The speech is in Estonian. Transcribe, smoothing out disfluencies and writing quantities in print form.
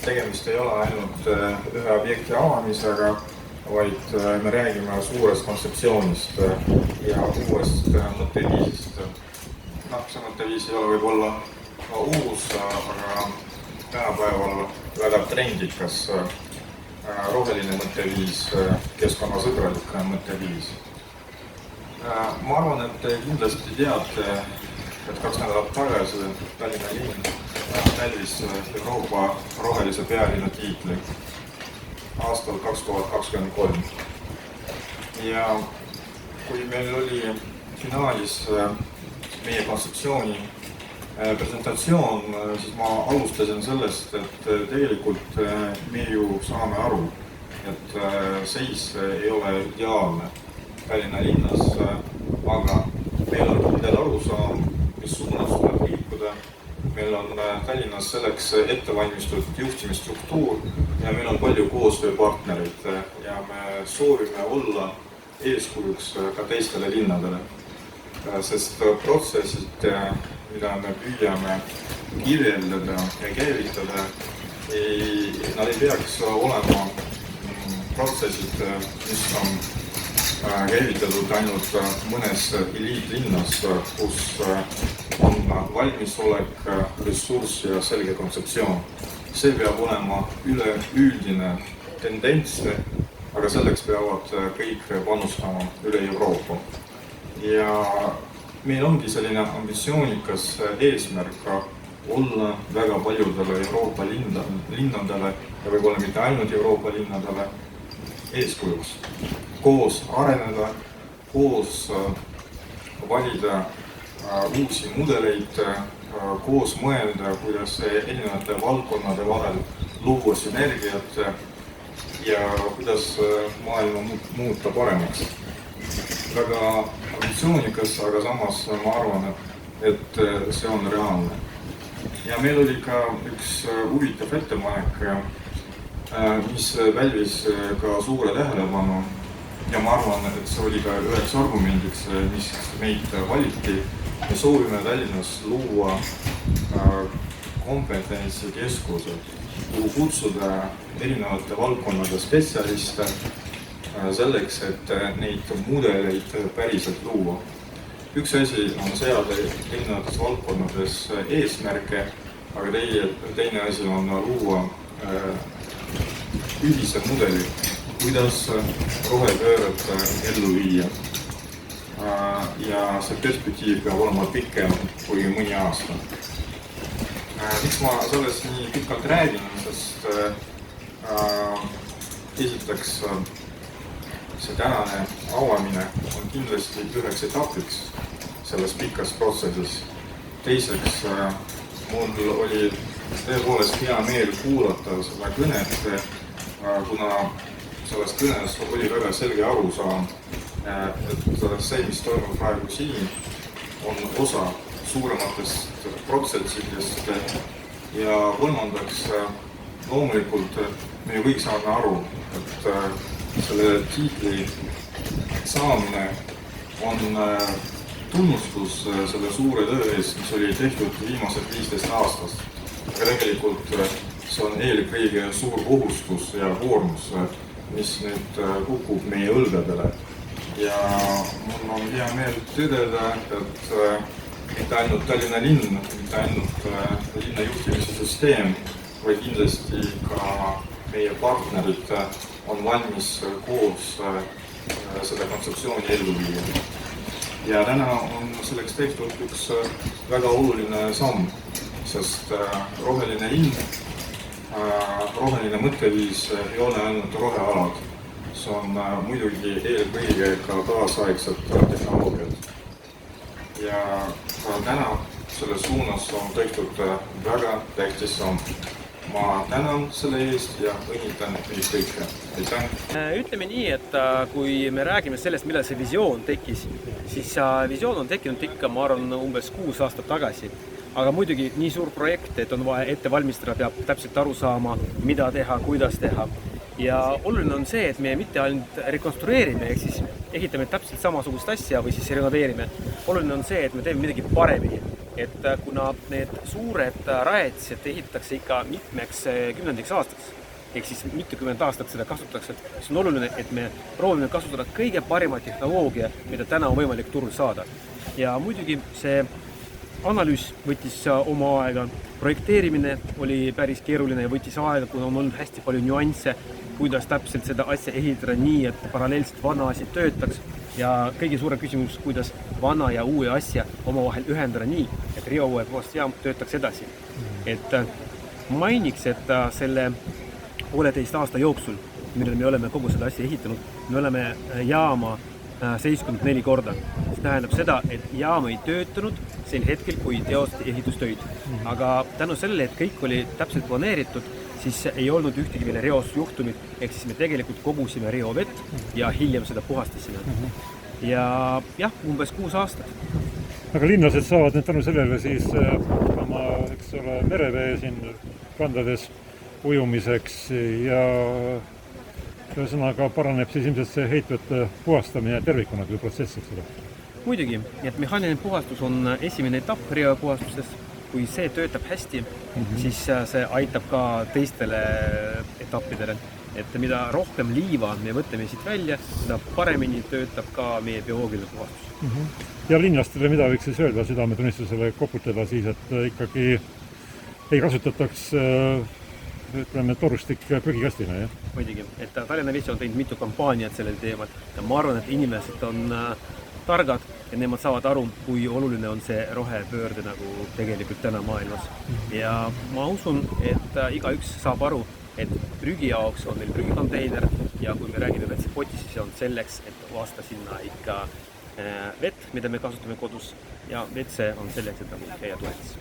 tegemist ei ole ainult ühe objekti avamisega, vaid me räägime suurest kontseptsioonist ja uuest mõtteviisist. See mõtteviis ei ole võib-olla uus, aga tänapäeval väga trendikas roheline mõtteviis, keskkonnasõbralik mõtteviis. Ma arvan, et te kindlasti teate, et 2 nädalat tagasi Tallinna linn pälvis Euroopa rohelise pealinna tiitli aastal 2023. Ja kui meil oli finaalis meie kontseptsiooni presentatsioon, siis ma alustasin sellest, et tegelikult me ju saame aru, et seis ei ole ideaalne Tallinna linnas, aga meil on kindel arusaam, mis suunas tuleb liikuda. Meil on Tallinnas selleks ettevalmistatud juhtimisstruktuur ja meil on palju koostööpartnerid ja me soovime olla eeskujuks ka teistele linnadele, sest protsessid, mida me püüame kirjeldada ja käivitada, nad ei peaks olema protsessid, mis on käivitatud ainult mõnes eliitlinnas, kus on valmisolek, ressurss ja selge kontseptsioon. See peab olema üleüldine tendents, aga selleks peavad kõik panustama üle Euroopa. Ja meil ongi selline ambitsioonikas eesmärk olla väga paljudele Euroopa linnadele ja võib-olla mitte ainult Euroopa linnadele eeskujuks. Koos areneda, koos valida uusi mudeleid, koos mõelda, kuidas erinevate valdkonnade vahel luua sünergiat ja kuidas maailma muuta paremaks. Väga ambitsioonikas, aga samas ma arvan, et see on reaalne. Ja meil oli ka üks huvitav ettepanek, mis pälvis ka suure tähelepanu. Ja ma arvan, et see oli ka üheks argumendiks, mis meid valiti. Me soovime Tallinnas luua kompetentsikeskused, kuhu kutsuda erinevate valdkonnade spetsialiste selleks, et neid mudeleid päriselt luua. Üks asi on seada erinevates valdkonnades eesmärke, aga teine asi on luua ühise mudeli, kuidas rohepööret ellu viia. Ja see perspektiiv peab olema pikem kui mõni aasta. Miks ma sellest nii pikalt räägin, sest esiteks see tänane avamine on kindlasti üheks etapiks selles pikas protsessis. Teiseks, mul oli tõepoolest hea meel kuulata seda kõnet, kuna selles kõnes oli väga selge arusaam, et see, mis toimub praegu siin, on osa suurematest protsessidest ja kolmandaks, loomulikult me kõik saame aru, et selle tiitli saamine on tunnustus selle suure töö eest, mis oli tehtud viimased 15 aastast. Aga tegelikult see on eelkõige suur kohustus ja koormus, mis nüüd kukub meie õlgadele. Ja mul on hea meel tõdeda, et mitte ainult Tallinna linn, mitte ainult linna juhtimise süsteem, vaid kindlasti ka meie partnerid on valmis koos seda kontseptsiooni ellu viia. Ja täna on selleks tehtud üks väga oluline samm, sest roheline linn, roheline mõtteviis ei ole ainult rohealad. See on muidugi eelkõige ka kaasaegsed tehnoloogiad. Ja täna selles suunas on tehtud väga tähtis samm. Ma tänan selle eest ja õnnitan meid kõike. Aitäh! Ütleme nii, et kui me räägime sellest, millal see visioon tekkis, siis visioon on tekkinud ikka, ma arvan, umbes 6 aastat tagasi. Aga muidugi nii suur projekt, et on vaja ette valmistada, peab täpselt aru saama, mida teha, kuidas teha. Ja oluline on see, et me mitte ainult rekonstrueerime, ehk siis ehitame täpselt samasugust asja või siis renoveerime. Oluline on see, et me teeme midagi paremini. et kuna need suured rajatised ehitatakse ikka mitmeks kümnendiks aastaks, ehk siis mitukümmend aastat seda kasutatakse, siis on oluline, et me proovime kasutada kõige parima tehnoloogia, mida täna on võimalik turul saada. Ja muidugi see analüüs võttis oma aega, projekteerimine oli päris keeruline ja võttis aega, kuna on olnud hästi palju nüansse, kuidas täpselt seda asja ehitada nii, et paralleelselt vana asi töötaks. Ja kõige suurem küsimus, kuidas vana ja uue asja omavahel ühendada nii, et Rio puhastusjaam töötaks edasi. Et mainiks, et selle 1,5 aasta jooksul, millal me oleme kogu seda asja ehitanud, me oleme jaama seiskunud 4 korda. See tähendab seda, et jaam ei töötanud sel hetkel, kui teostati ehitustöid. Aga tänu sellele, et kõik oli täpselt planeeritud, siis ei olnud ühtegi veel reostusjuhtumit, ehk siis me tegelikult kogusime reovett ja hiljem seda puhastasime. Ja jah, umbes 6 aastat. Aga linlased saavad nüüd tänu sellele siis oma merevee siin randades ujumiseks ja ühesõnaga paraneb siis ilmselt see heitvete puhastamine tervikuna kui protsess, eks ole. Muidugi, et mehaaniline puhastus on esimene etapp reopuhastustes. Kui see töötab hästi, siis see aitab ka teistele etappidele. Et mida rohkem liiva me võtame siit välja, seda paremini töötab ka meie bioloogiline puhastus. Ja linlastele mida võiks siis öelda südametunnistusele koputada siis, et ikkagi ei kasutataks ütleme torustik prügikastina, jah? Muidugi, et Tallinna Vesi on teinud mitu kampaaniat sellel teemal ja ma arvan, et inimesed on targad ja nemad saavad aru, kui oluline on see rohepöörde nagu tegelikult täna maailmas. Ja ma usun, et igaüks saab aru, et prügi jaoks on meil prügikonteiner ja kui me räägime WC-potist, siis on selleks, et vasta sinna ikka vett, mida me kasutame kodus ja WC on selleks, et käia toetus.